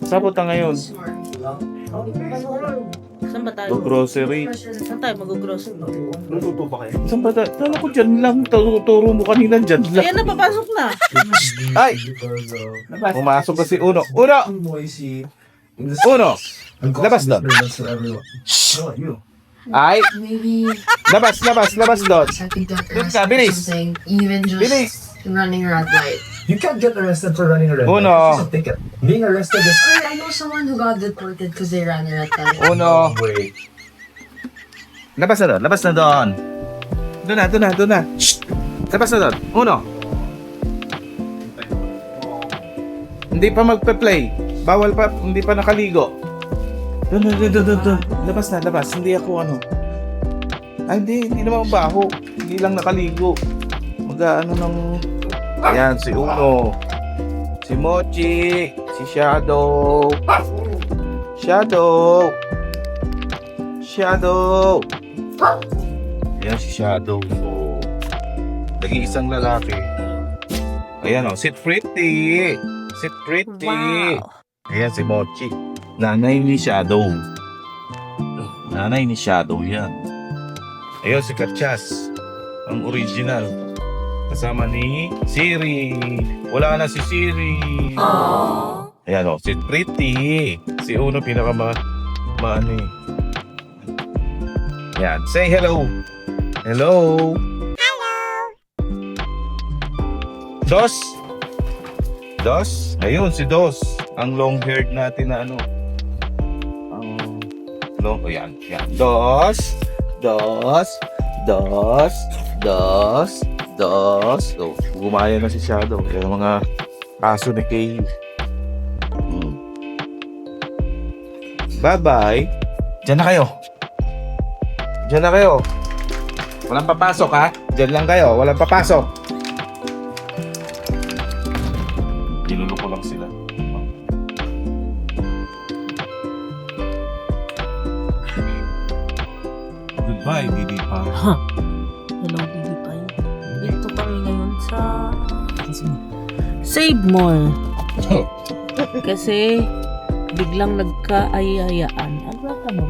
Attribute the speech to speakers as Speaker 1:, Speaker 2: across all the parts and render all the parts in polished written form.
Speaker 1: Saan punta ngayon?
Speaker 2: Saan ba tayo?
Speaker 1: Grocery.
Speaker 2: Saan tayo mag-grocery?
Speaker 3: Luluto ba kayo?
Speaker 1: Saan ba tayo? Kala ko dyan lang. Turo mo kanina dyan lang.
Speaker 2: Ayan na, papasok na.
Speaker 1: Ay! Pumasok ka si Uno. Uno! Uno! Labas doon. Ay!
Speaker 4: Maybe
Speaker 1: Labas doon.
Speaker 4: something got
Speaker 1: Doon
Speaker 4: arrested
Speaker 1: ka,
Speaker 4: or
Speaker 1: bilis.
Speaker 4: something. Even just
Speaker 1: Bilis!
Speaker 4: running a red light.
Speaker 3: You can't get arrested for running a red
Speaker 1: Uno.
Speaker 3: light. It's a ticket. Being arrested is...
Speaker 4: Or I know someone who got deported because they ran a red light.
Speaker 1: Uno!
Speaker 3: Wait.
Speaker 1: Labas na doon. Labas na doon. Doon na. Shh! Labas na doon. Uno! Hindi pa magpe-play. Bawal pa. Hindi pa nakaligo. Doon. Labas na. Hindi ako ano. Ay, hindi naman baho. Hindi lang nakaligo. Mag-ano ng... Ayan, si Uno. Si Mochi. Si Shadow. Ayan si Shadow. Oh. Nag-iisang lalaki. Ayan o, sit pretty.
Speaker 2: Wow.
Speaker 1: Ayan si Mochi. Nanay ni Shadow yan. Ayan si Kachas. Ang original. Kasama ni Siri. Wala na si Siri. Ayan o, sit pretty. Si Uno maano eh. Yan, say hello. Hello. Dos. Ayun si Dos. Ang long-haired natin na ano. Yan. Dos. Oh, gumaya na si Shadow. Yung mga aso ni Kay. Bye-bye. Diyan na kayo. Walang papasok ha. Diyan lang kayo. Walang papasok. Niluloko lang sila. Goodbye, Didi Pa.
Speaker 2: Hello, Didi Pai. Dito kami ngayon sa... Save More. Kasi biglang nagkaayayaan. Ano ba ka mo?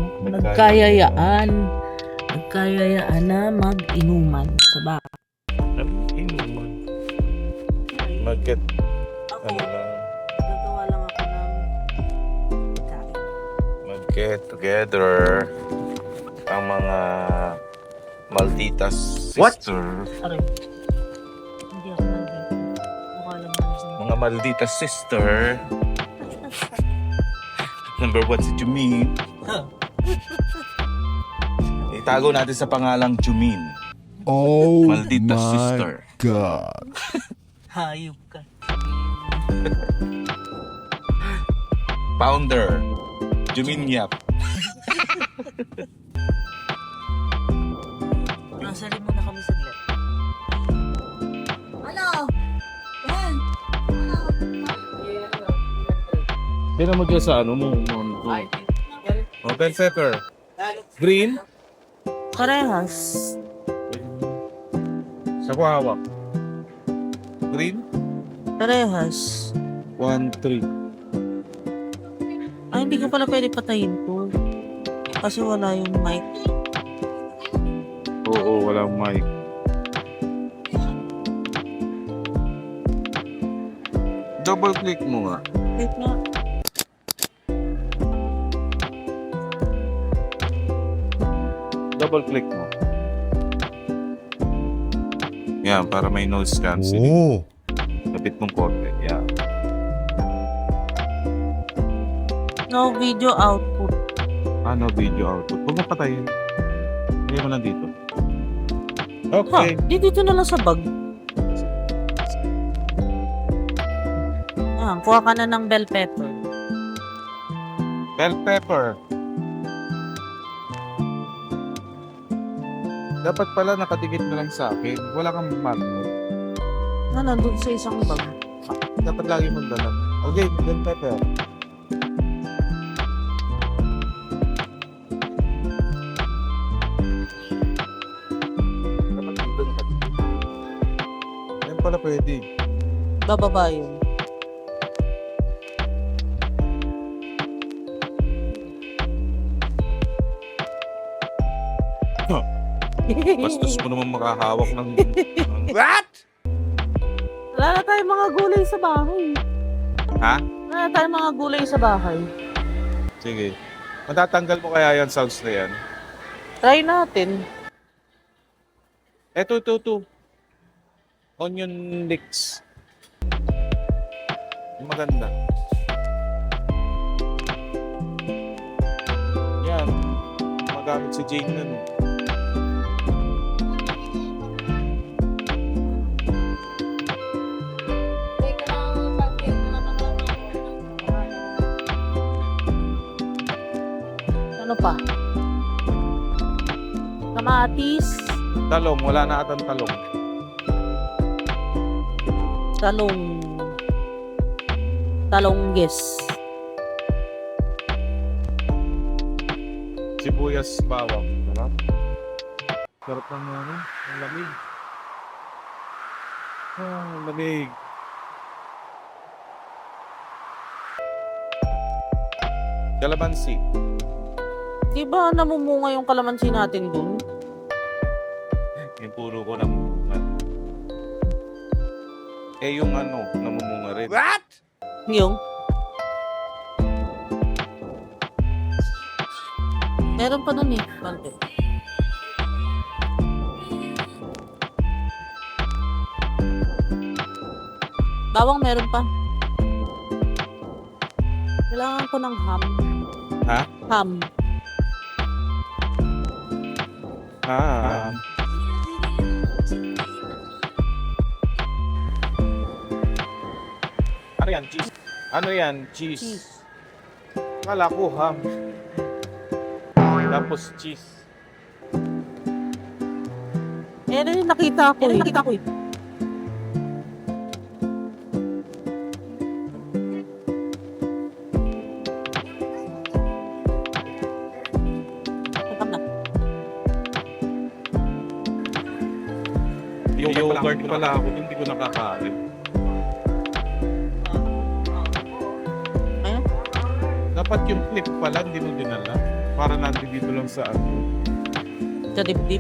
Speaker 2: Nagkayayaan na mag-inuman sa bahay.
Speaker 1: Inuman. Market.
Speaker 2: Ako,
Speaker 1: Ano lang.
Speaker 2: nagawa lang ako ng pagkain.
Speaker 1: Mag-get together ang mga Malditas sister.
Speaker 2: Aray. Hindi ako nandito. Mukha lang nandito.
Speaker 1: Mga Malditas sister. Number one si Jumin. Itago natin sa pangalang Jumin.
Speaker 5: Oh
Speaker 1: Maldita
Speaker 5: my
Speaker 1: sister.
Speaker 5: God.
Speaker 2: Hayop ka.
Speaker 1: Founder. Jumin Yap.
Speaker 2: Nasalin mo na kami saglit.
Speaker 1: Pero mo dyan sa ano mo. Oh, bell pepper. Green.
Speaker 2: Parehas.
Speaker 1: Sa kuhawak. Green.
Speaker 2: Parehas.
Speaker 1: 1, 3.
Speaker 2: Ay, hindi ko pala pwede patayin to. Kasi wala yung mic.
Speaker 1: Oo, walang mic. Double click mo nga.
Speaker 2: Wait nga.
Speaker 1: Double click mo. Yan, para may noise cancel.
Speaker 5: Oh.
Speaker 1: Lapit mong konti. Yan.
Speaker 2: No video output.
Speaker 1: Ano, video output. Huwag mo patayin. Hindi mo lang dito. Okay.
Speaker 2: Di dito na lang sa bag. Ayan, kuha ka na ng bell pepper.
Speaker 1: Bell pepper. Dapat pala nakadikit na lang sa akin. Wala kang magnet.
Speaker 2: Na nandun sa isang bag.
Speaker 1: Dapat lagi mong dala. Okay, bell pepper. Dapat dito nakadikit. Yan pala pwede.
Speaker 2: Bababa yun.
Speaker 1: Bastos mo naman makahawak ng... What?
Speaker 2: Wala na tayong mga gulay sa bahay.
Speaker 1: Ha?
Speaker 2: Wala na tayong mga gulay sa bahay.
Speaker 1: Sige. Matatanggal mo kaya yan sounds na yan?
Speaker 2: Try natin.
Speaker 1: Eto. Onion leeks. Yung maganda. Yan. Magamit si Jane nun.
Speaker 2: Ano pa? Kamatis.
Speaker 1: Talong. Wala na atang talong.
Speaker 2: Talongges.
Speaker 1: Sibuyas, bawang. Sarap. Sarap ng ano. Ang lamig. Ang lamig. Kalamansi.
Speaker 2: Di ba namumunga yung kalamansi natin dun?
Speaker 1: Yung puro ko namumunga. Eh yung ano, namumunga rin. What?
Speaker 2: Yung? Meron pa nun eh. Bante. Bawang meron pa. Kailangan ko ng ham.
Speaker 1: Ha?
Speaker 2: Ham.
Speaker 1: Ah. Ano yan? Cheese? Ano yan? Cheese.
Speaker 2: Cheese.
Speaker 1: Kala ko ham. Tapos cheese.
Speaker 2: Meron yung nakita ko eh. Takam na.
Speaker 1: Yung yogurt pala ako, hindi ko nakakain.
Speaker 2: Ayun.
Speaker 1: Dapat yung clip pala, hindi mo dinala. Para nandito dito lang sa ano.
Speaker 2: Sa dibdib.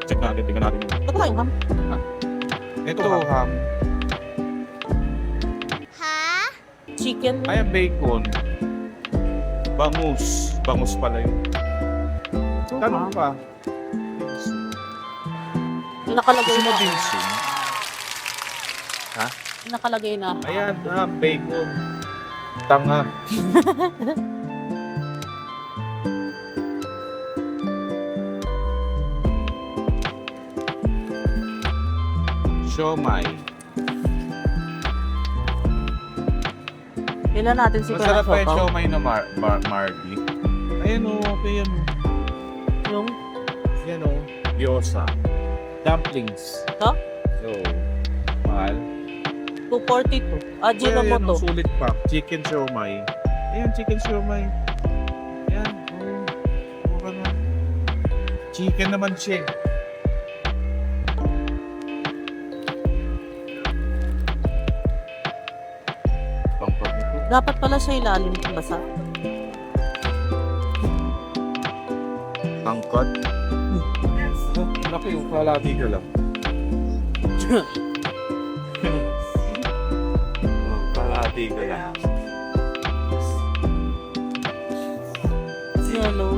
Speaker 1: Check natin, tingnan natin.
Speaker 2: Ba't tayong ham?
Speaker 1: Ito, ham.
Speaker 2: Chicken.
Speaker 1: Ay, bacon. Bangus. Bangus pala yun. Tanong pa.
Speaker 2: Yung nakalagay
Speaker 1: Gusto mo
Speaker 2: na.
Speaker 1: dinsin?
Speaker 2: Yung nakalagay na.
Speaker 1: Ayan, bacon. Tanga. Siomay.
Speaker 2: Kailan natin si
Speaker 1: Masarap pa yung
Speaker 2: Sopaw.
Speaker 1: siomay na Mardi. Ayan o, okay yan o.
Speaker 2: Yung
Speaker 1: Yan o. Gyoza. Dumplings.
Speaker 2: Ito?
Speaker 1: So, mahal.
Speaker 2: 242. Aji
Speaker 1: Ayan,
Speaker 2: na mo
Speaker 1: ayan,
Speaker 2: to.
Speaker 1: sulit pa. Chicken siomay. Ayan, chicken siomay. Ayan. Oh. Ano na? Chicken naman siya. Pangpag nito.
Speaker 2: Dapat pala sa ilalim ng basa.
Speaker 1: Tangkad. Oh, laki yung kalati ka lang. Oh, kalati ka lang.
Speaker 2: Hello.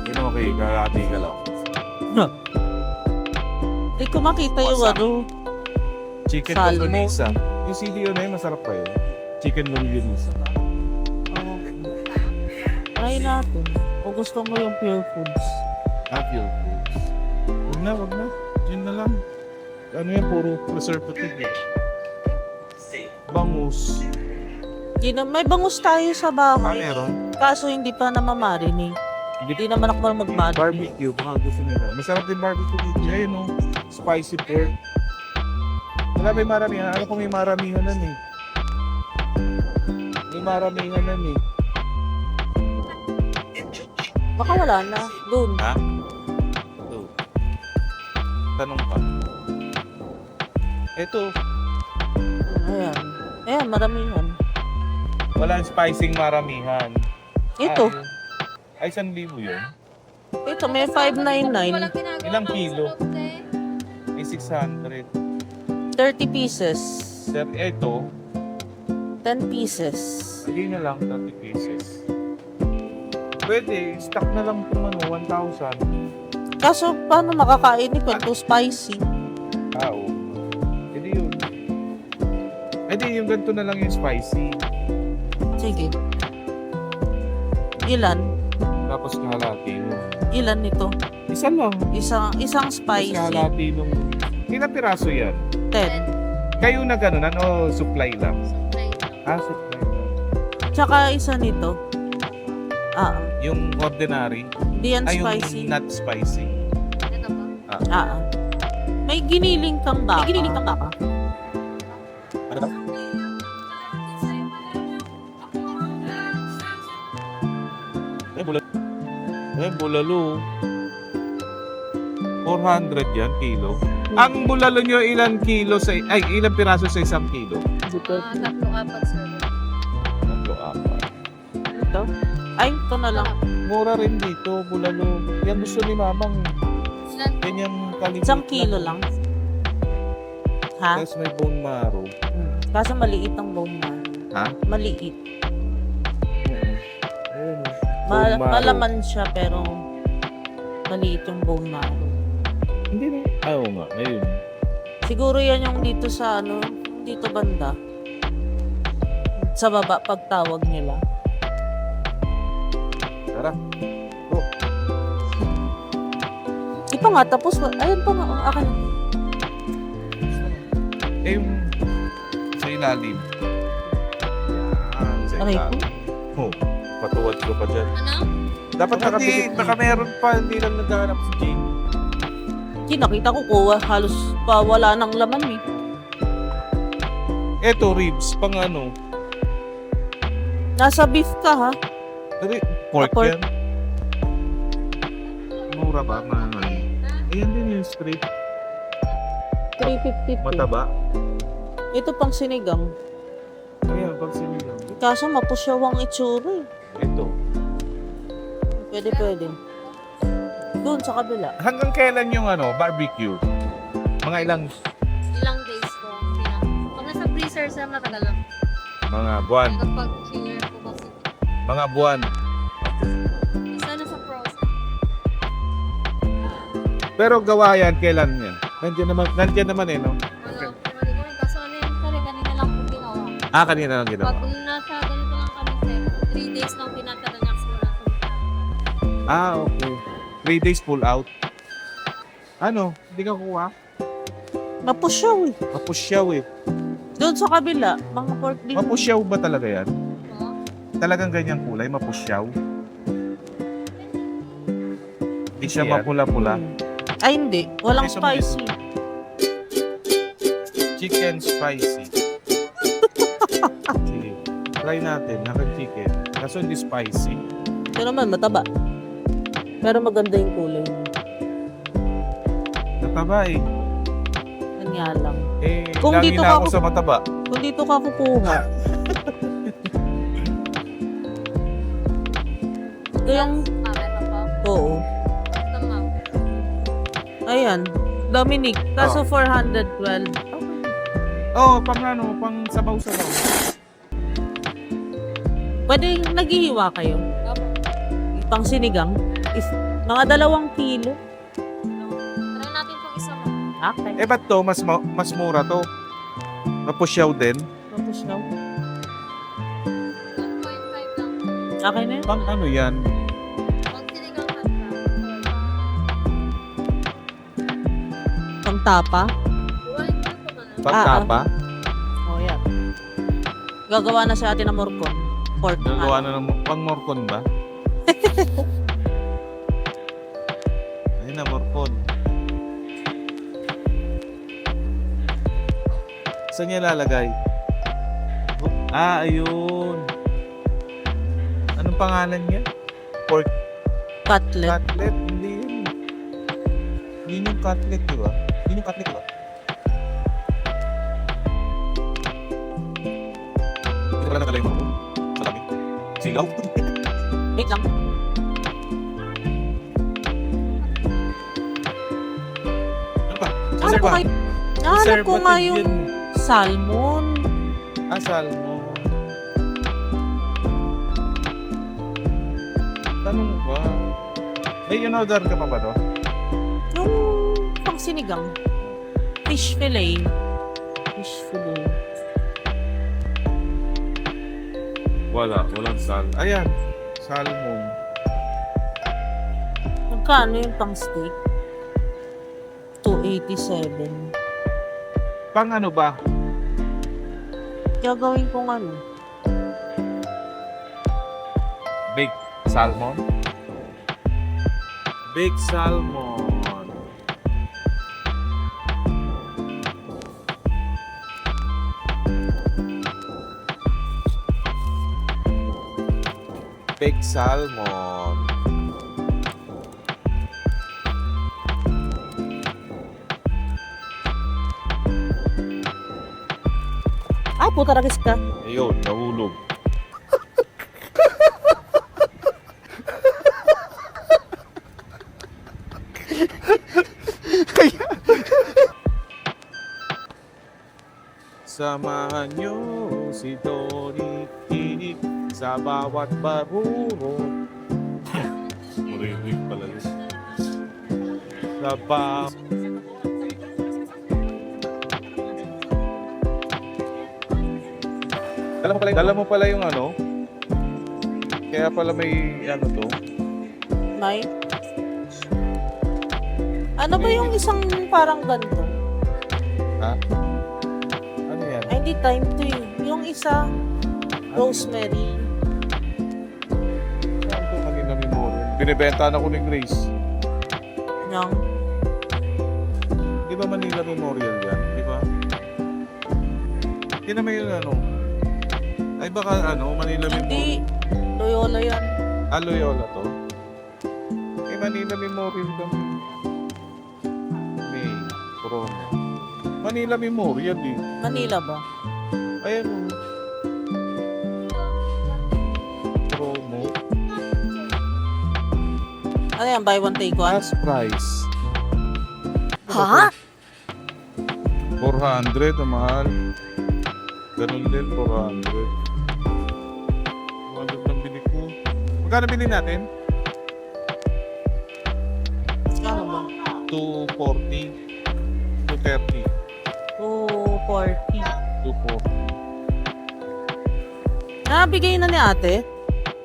Speaker 1: Yun okay, kalati ka lang.
Speaker 2: Hindi ko makita yung
Speaker 1: Wasak.
Speaker 2: ano.
Speaker 1: Chicken
Speaker 2: Salmo.
Speaker 1: longanisa. Yung CDO na yun, masarap pa yun. Chicken longanisa.
Speaker 2: Oh. Try natin. Kung gusto mo yung pure foods.
Speaker 1: Pure foods. Wag na. Yun na lang. Ano yan, puro preservative eh. Bangus.
Speaker 2: May bangus tayo sa bahay.
Speaker 1: Meron.
Speaker 2: Kaso hindi pa namamarinate. Hindi naman ako marunong mag-marinate.
Speaker 1: Barbecue, baka gusto nila. Masarap din barbecue dito. Ayun o. Spicy pork. Wala may maramihan. Alam ko may maramihan nan eh. May maramihan nan eh.
Speaker 2: Baka wala na. Doon.
Speaker 1: Ha? Ito. Tanong pa. Ito.
Speaker 2: Ayan. Ayan, maramihan.
Speaker 1: Walang spicing maramihan.
Speaker 2: Ito.
Speaker 1: Ay, 1,000 yun.
Speaker 2: Ito, may 599.
Speaker 1: Ilang kilo? Ay, 600.
Speaker 2: 30 pieces.
Speaker 1: Sir, ito,
Speaker 2: 10 pieces.
Speaker 1: hindi na lang 30 pieces. Pwede, stock na lang itong 1,000.
Speaker 2: Kaso, paano makakain ito? Too spicy.
Speaker 1: Oo. Hindi yun. Hindi, yung ganito na lang yung spicy.
Speaker 2: Sige. Ilan?
Speaker 1: Tapos kalahati nung...
Speaker 2: Ilan nito?
Speaker 1: Isa lang.
Speaker 2: Isang
Speaker 1: Tapos
Speaker 2: spicy.
Speaker 1: kalahati nung... Ilang piraso yan?
Speaker 2: 10.
Speaker 1: Kayo na gano'n, ano, supply lang? Ah, supply lang.
Speaker 2: Tsaka isa nito.
Speaker 1: Yung ordinary.
Speaker 2: Hindi yan
Speaker 1: Ay, yung
Speaker 2: spicy.
Speaker 1: not spicy.
Speaker 2: May giniling kang baka. May giniling kang baka.
Speaker 1: Ano daw? Bulalo. 400 yan, kilo. Ang bulalo nyo, ilang kilo sa... Ay, ilang piraso sa isang kilo?
Speaker 6: 3-4 sir.
Speaker 1: 3-4.
Speaker 2: Ito? Ay, ito na lang.
Speaker 1: Mura rin dito, bulalo. Yan gusto ni mamang. Ganyang kalimit.
Speaker 2: 1 kilo lang. Ha?
Speaker 1: Tapos may bone marrow.
Speaker 2: Kaso maliit ang bone marrow.
Speaker 1: Ha?
Speaker 2: Maliit.
Speaker 1: Ayun. Bone marrow.
Speaker 2: Malaman siya pero maliit yung bone marrow.
Speaker 1: Hindi na. Oo nga, ayun.
Speaker 2: Siguro yan yung dito sa ano, dito banda. Sa baba pagtawag nila.
Speaker 1: Tara.
Speaker 2: Ipa nga, tapos, ayun pa nga, akin.
Speaker 1: Eh, yung sa ilalim. Sa
Speaker 2: Aray ko.
Speaker 1: ilalim. Oh, patuwad ko pa dyan.
Speaker 6: Ano?
Speaker 1: Dapat nakapikit. Baka meron pa, hindi lang naghahanap si Jane.
Speaker 2: Nakita ko kuha, halos pa wala ng laman eh.
Speaker 1: Eto, ribs, pang ano?
Speaker 2: Nasa beef ka ha?
Speaker 1: Pork
Speaker 2: Pork.
Speaker 1: yan. Mura ba? Mahal. Ayan din yung straight.
Speaker 2: 350 po.
Speaker 1: Mataba.
Speaker 2: Ito pang sinigang.
Speaker 1: Ayan, pag sinigang.
Speaker 2: Kaso mapusyawang itsura eh.
Speaker 1: Ito.
Speaker 2: Pwede. Doon sa kabila.
Speaker 1: Hanggang kailan yung ano, barbecue? Mga ilang
Speaker 6: days po. Pag nasa freezer sir, matagal lang.
Speaker 1: mga buwan?
Speaker 6: Kapag chiller po kasi.
Speaker 1: Mga buwan.
Speaker 6: Isa na sa frozen.
Speaker 1: Pero gawa yan, kailan yan? Nandiyan naman eh, no?
Speaker 6: Ano, kaso ano yun sir, kanina lang po ginawa.
Speaker 1: Ah, kanina lang ginawa.
Speaker 6: Pag nasa ganito lang kami sir, 3 days lang tinatagal niya kasi wala sa
Speaker 1: Ah, okay. 3 days pull out. Ano? Hindi ka kuha?
Speaker 2: Mapusyaw eh.
Speaker 1: Mapusyaw eh.
Speaker 2: Doon sa kabila, mga pork din.
Speaker 1: Mapusyaw ba talaga yan?
Speaker 6: po.
Speaker 1: Talagang ganyang kulay, mapusyaw? Hindi siya
Speaker 3: Yan.
Speaker 1: mapula-pula.
Speaker 2: Ay hindi, walang
Speaker 1: Ay, sumunod.
Speaker 2: spicy.
Speaker 1: Chicken spicy. Sige. Try natin, naka-chicken. Kaso hindi spicy.
Speaker 2: Ito naman, mataba. Pero maganda yung kulay niya.
Speaker 1: Nataba eh.
Speaker 2: Kanya lang.
Speaker 1: Eh,
Speaker 2: Kung
Speaker 1: lagi
Speaker 2: dito
Speaker 1: na
Speaker 2: ka
Speaker 1: ako
Speaker 2: ku-
Speaker 1: sa mataba.
Speaker 2: Kung dito ka kukuha. Ito yung,
Speaker 6: Meron po.
Speaker 2: oo.
Speaker 6: Tamam.
Speaker 2: Ayan, Dominic. Kaso 412.
Speaker 1: Oh, pang ano, pang sabaw-sabaw.
Speaker 2: Pwede naghihiwa kayo. Pang sinigang. Mga 2 kilo.
Speaker 6: Try natin pong isa mo.
Speaker 2: Okay.
Speaker 1: Eh, ba't to? Mas mura to. Mapusyaw din.
Speaker 2: Tapos na.
Speaker 6: 1.5 lang.
Speaker 2: Okay na yun.
Speaker 1: Pang ano yan?
Speaker 6: Pag sinigang ka
Speaker 2: Pang tapa.
Speaker 6: Iwalin ko po na.
Speaker 1: Pang tapa?
Speaker 2: Oh, yan. Gagawa na si ate ng morcon. Pork.
Speaker 1: Nagawa na ng pang morcon ba? Ayun na, morcon. Saan niya lalagay? Ah, ayun. Anong pangalan niya? Pork
Speaker 2: Cutlet.
Speaker 1: cutlet? Hindi yun. Yun yung cutlet, di ba? Yun yung cutlet, di ba? Hindi ko pala nakalay mo. Sigaw.
Speaker 2: Wait lang.
Speaker 1: Ano pa?
Speaker 2: Nahanap ko nga, nahanap ko nga
Speaker 1: Preservative
Speaker 2: yung
Speaker 1: yan.
Speaker 2: salmon.
Speaker 1: Salmon. Tanong ba? May in-order ka pa ba to?
Speaker 2: Yung pang sinigang. Fish fillet. Fish fillet.
Speaker 1: Walang Ayan, salmon.
Speaker 2: Magkano yung pang steak? 287.
Speaker 1: Pang ano ba?
Speaker 2: Gagawin kong ano?
Speaker 1: Baked salmon? Baked salmon. Baked salmon.
Speaker 2: Ah, puta ragis ka.
Speaker 1: Ayun, nahulog. Samahan niyo si Tony Tinik sa bawat baruro. Marinig pala yun. Sa Dala mo pala yung ano? Kaya pala may ano to?
Speaker 2: May? Ano ba yung isang parang ganito?
Speaker 1: Ha? Ano yan?
Speaker 2: Ay, hindi time to eh. Yung isa, rosemary.
Speaker 1: Saan to kanina memory? Binibenta na ko ni Grace.
Speaker 2: Yung,
Speaker 1: Di ba Manila Memorial yan? Di ba? Hindi naman yun ano. Ay baka ano, Manila
Speaker 2: hindi.
Speaker 1: Memorial.
Speaker 2: Loyola yan.
Speaker 1: Loyola to? Eh Manila Memorial kami. May Corona. Manila Memorial eh.
Speaker 2: Manila ba?
Speaker 1: Ayan o. Promo.
Speaker 2: Ano yan? Buy one, take one?
Speaker 1: Last price.
Speaker 2: Ha?
Speaker 1: 400 ang mahal. Ganun din, 400. Magod ng bili ko. Magkano bili natin?
Speaker 2: Ano ba?
Speaker 1: 240. 230.
Speaker 2: 240.
Speaker 1: 240.
Speaker 2: Ah, bigay na ni ate?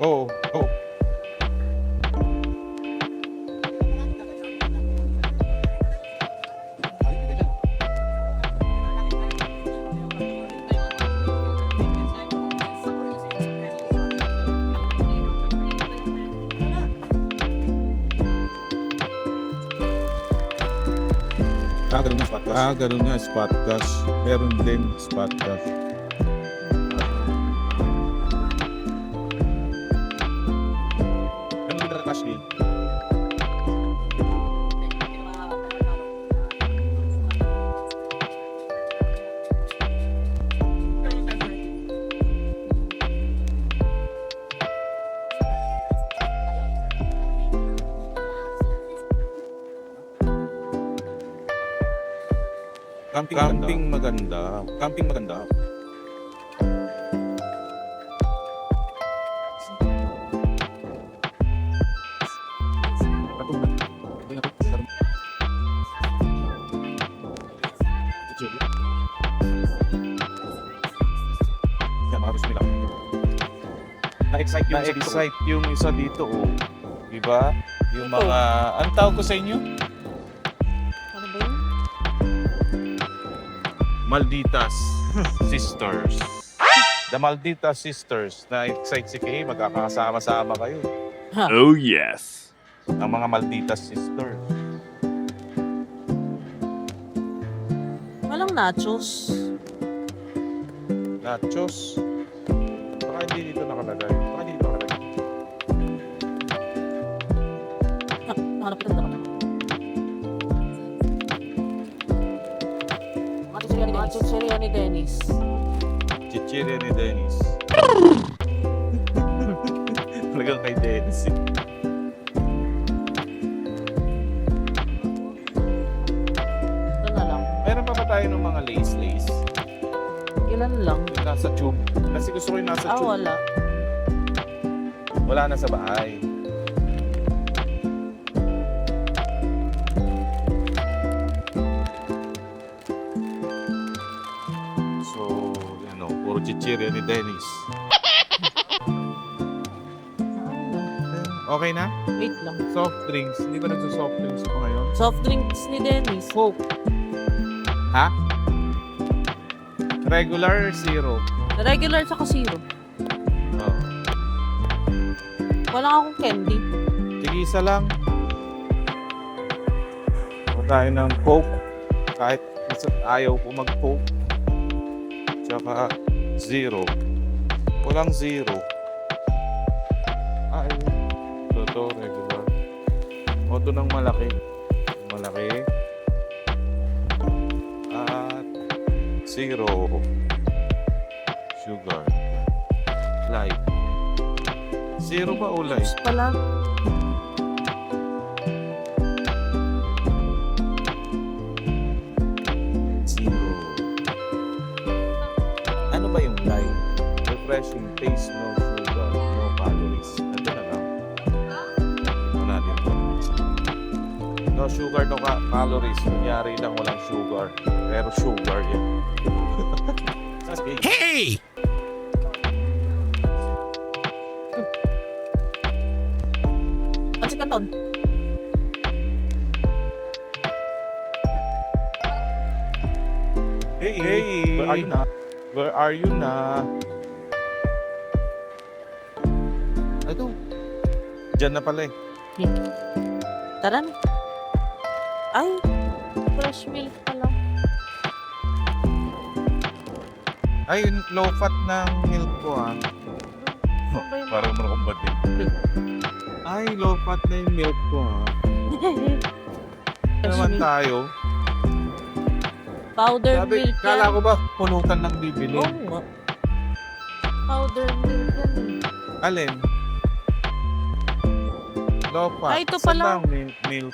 Speaker 1: Oo. Oh. Ganun nga, spot cash. Meron din spot cash. Ganun din cash din. Camping maganda. Camping maganda. Na-excite yung isa dito, oh. Diba? Yung mga, ang tawag ko sa inyo?
Speaker 2: Ano ba yun?
Speaker 1: Malditas Sisters. The Malditas Sisters. Na-excite si Kay, magkakasama-sama kayo.
Speaker 5: Oh, yes.
Speaker 1: Ang mga Malditas Sisters.
Speaker 2: Walang nachos.
Speaker 1: Nachos. Baka hindi dito nakalagay. Baka dito nakalagay.
Speaker 2: Hanap kita na. Chicheria ni Dennis.
Speaker 1: Chicheria ni Dennis. talagang kay Dennis.
Speaker 2: Ito na lang.
Speaker 1: Meron pa ba tayo ng mga lace?
Speaker 2: Ilan lang?
Speaker 1: Yung nasa tube. Kasi gusto ko yung nasa tube.
Speaker 2: Wala.
Speaker 1: Wala na sa bahay. So, puro chichirya ni Dennis. Okay na?
Speaker 2: Wait lang.
Speaker 1: Soft drinks. Hindi ba nagsa-soft drinks pa ngayon?
Speaker 2: Soft drinks ni Dennis.
Speaker 1: Coke. Ha? Regular, zero.
Speaker 2: Regular sa zero.
Speaker 1: Oh.
Speaker 2: Wala akong candy.
Speaker 1: Sige, isa lang. Huwag tayo ng Coke. Kahit ayaw ko mag-Coke. Tsaka zero. Walang zero. Ay. Ito, regular. O, ito ng malaki. Malaki. At zero. Sugar. Light. Zero ba o light?
Speaker 2: Juice pala.
Speaker 1: Zero. Ano ba yung light? Refreshing taste, no sugar, no calories. Ito na lang. Ito natin ito. No sugar, no calories. Kunyari lang walang sugar. Pero sugar yan. Hey!
Speaker 2: Pansi Canton.
Speaker 1: Hey! Where are you na? Where are you na? Ito. Diyan na pala eh.
Speaker 2: Tara na. Ay, fresh milk pala.
Speaker 1: Ay, low fat ng milk ko ah. Parang marakumbat din. Ay, low fat na yung milk ko ah. Ano naman tayo?
Speaker 2: Powder
Speaker 1: Sabi,
Speaker 2: milk
Speaker 1: kala
Speaker 2: yan.
Speaker 1: ko ba pulutan lang bibili?
Speaker 2: Oo nga. Powder milk yan.
Speaker 1: Alin? Low fat.
Speaker 2: Ay, ito
Speaker 1: Saan
Speaker 2: pala.
Speaker 1: ba ang milk?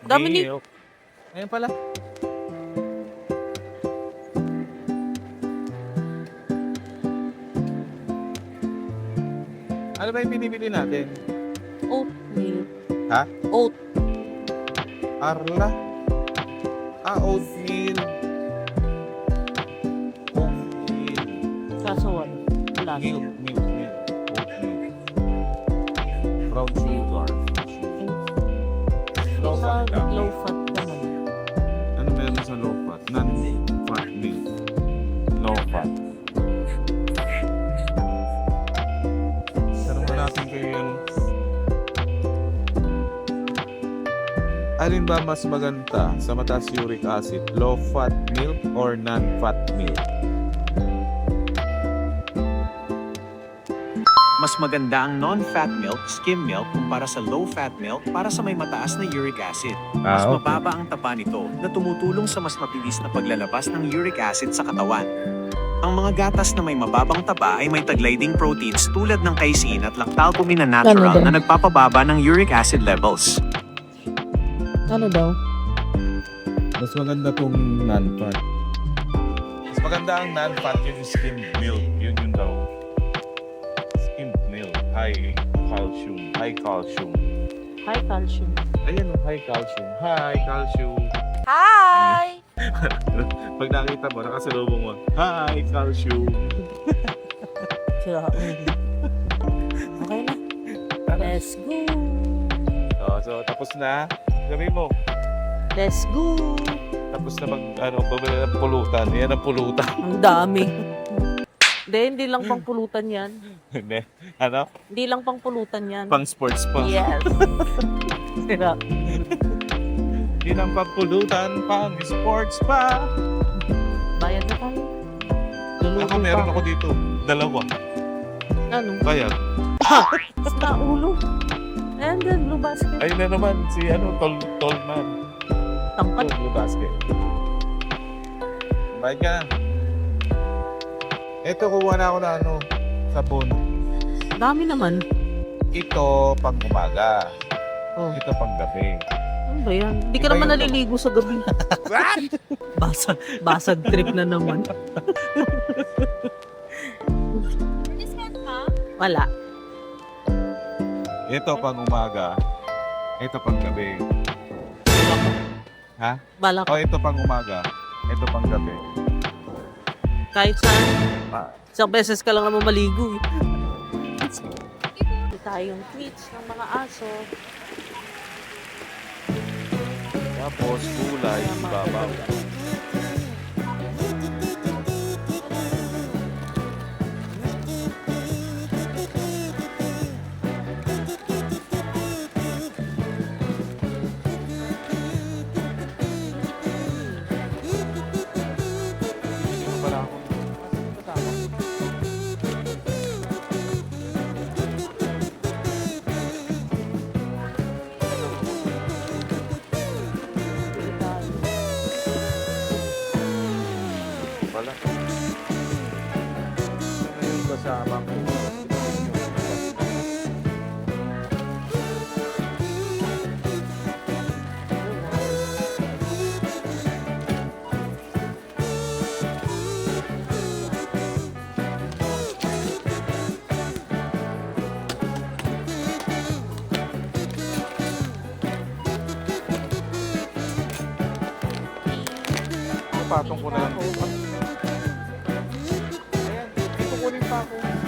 Speaker 2: Dami ni-
Speaker 1: Milk. Ayun pala. Ano ba yung binibili natin?
Speaker 2: Oat milk.
Speaker 1: Ha?
Speaker 2: Oat.
Speaker 1: Arla? Oatmeal. Oatmeal.
Speaker 2: Kaso wala. Wala.
Speaker 1: Milk. Oatmeal. Brown sugar. Low fat lang.
Speaker 2: Low fat naman.
Speaker 1: Ano meron sa low fat? Non-fat milk. Low fat. Tanong na natin kayo yan. Alin ba mas maganda sa mataas uric acid? Low fat milk or non-fat milk?
Speaker 7: Mas maganda ang non-fat milk, skim milk, kumpara sa low-fat milk para sa may mataas na uric acid. Mas mababa ang taba nito na tumutulong sa mas mabilis na paglalabas ng uric acid sa katawan. Ang mga gatas na may mababang taba ay may taglay ding proteins tulad ng casein at lactalbumin na natural
Speaker 2: Ano daw?
Speaker 7: na nagpapababa ng uric acid levels.
Speaker 2: Ano daw?
Speaker 1: Mas maganda tong non-fat. Mas maganda ang non-fat yung skim milk. Yun daw. Skim milk. High calcium. High calcium.
Speaker 2: High calcium.
Speaker 1: Ayan o, high calcium. High calcium.
Speaker 2: Hi!
Speaker 1: Pag nakita mo, nakasalubong mo, high calcium.
Speaker 2: Sira. Okay na. Let's go.
Speaker 1: So, tapos na. Sabi mo,
Speaker 2: Let's go.
Speaker 1: tapos na pabili ng pulutan. Yan ang pulutan.
Speaker 2: Ang dami. Hindi lang pang pulutan yan.
Speaker 1: Hindi. Ano?
Speaker 2: Hindi lang pang pulutan yan.
Speaker 1: Pang sports pa.
Speaker 2: Yes. Sira.
Speaker 1: Hindi lang pang pulutan, pang sports pa.
Speaker 2: Bayad na tayo. Luluto
Speaker 1: Ako, meron
Speaker 2: pa.
Speaker 1: ako dito. Dalawa.
Speaker 2: Ano?
Speaker 1: Kaya,
Speaker 2: Sa ulo. And then blue basket.
Speaker 1: ayun na naman, si tall man.
Speaker 2: Tangkad.
Speaker 1: Blue basket. Bayad ka na. Ito, kuha na ako na sabon.
Speaker 2: Dami naman.
Speaker 1: ito pang umaga.
Speaker 2: Oh.
Speaker 1: Ito pang gabi.
Speaker 2: Ano ba yan? Hindi ka
Speaker 1: Iba
Speaker 2: naman
Speaker 1: yung-
Speaker 2: naliligo sa gabi. Basag trip na naman.
Speaker 6: Discount ka?
Speaker 2: Wala.
Speaker 1: Ito pang umaga. Ito pang gabi. Ha?
Speaker 2: Bala ko.
Speaker 1: O ito pang umaga. Ito pang gabi.
Speaker 2: Kahit saan.
Speaker 1: Ah.
Speaker 2: Isang beses ka lang naman maligo. Ito tayong tweets ng mga aso.
Speaker 1: Tapos gulay, babaw. Wala ako. Wala. Ngayon kasama ko. Patong ko na lang. Ayan, dito kunin pa ako.